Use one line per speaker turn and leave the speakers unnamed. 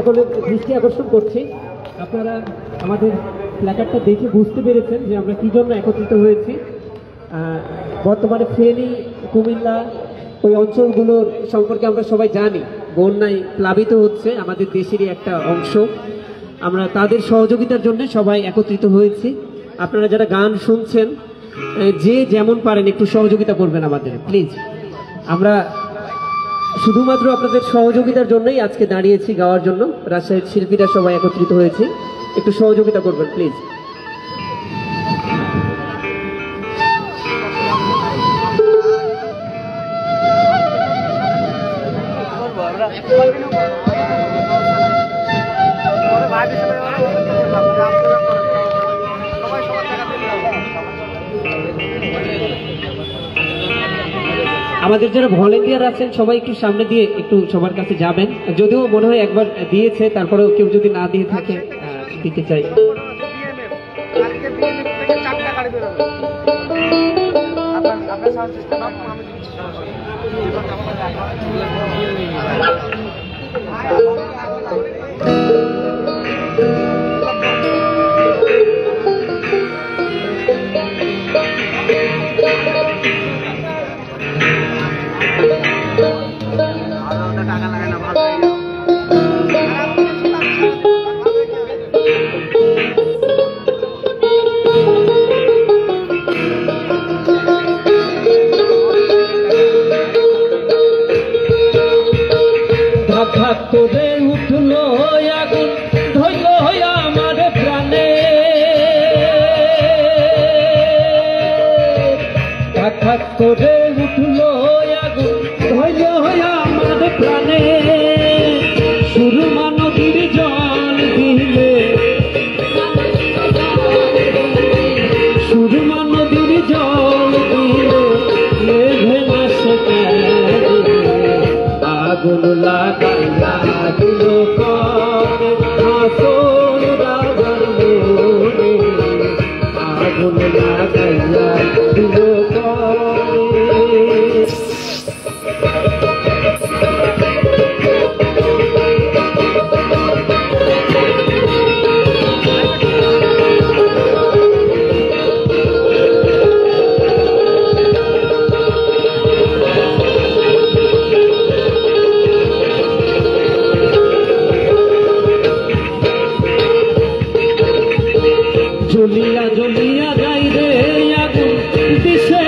সকলের দৃষ্টি আকর্ষণ করছি, আপনারা আমাদের প্ল্যাকার্ডটা দেখে বুঝতে পেরেছেন যে আমরা কী জন্য একত্রিত হয়েছি। বর্তমানে ফেনী, কুমিল্লা ওই অঞ্চলগুলোর সম্পর্কে আমরা সবাই জানি, বন্যায় প্লাবিত হচ্ছে আমাদের দেশেরই একটা অংশ। আমরা তাদের সহযোগিতার জন্য সবাই একত্রিত হয়েছি। আপনারা যারা গান শুনছেন, যে যেমন পারেন একটু সহযোগিতা করবেন আমাদের, প্লিজ। আমরা শুধুমাত্র আপনাদের সহযোগিতার জন্যই আজকে দাঁড়িয়েছি গাওয়ার জন্য। রাজশাহীর শিল্পীরা সবাই একত্রিত হয়েছি, একটু সহযোগিতা করবেন প্লিজ। আমাদের যারা ভলেন্টিয়ার আছেন সবাই একটু সামনে দিয়ে একটু সবার কাছে যাবেন, যদিও মনে হয় একবার দিয়েছে, তারপরেও কেউ যদি না দিয়ে থাকে দিতে চাই। ধাক করে উঠলো আগুন, ধৈল আমার প্রাণে, ধাক করে উঠলো আগুন, ধৈল আমার প্রাণে। সুরমা নদীর জল দিলে, সুরমা নদীর জল দিলে মেঘে না সে আগুন লাগাইয়া দিল আসল রাজার মনে, আগুন লাগাইয়া দিল জ্বলিয়া জ্বলিয়া যাই রে আগুন দিশে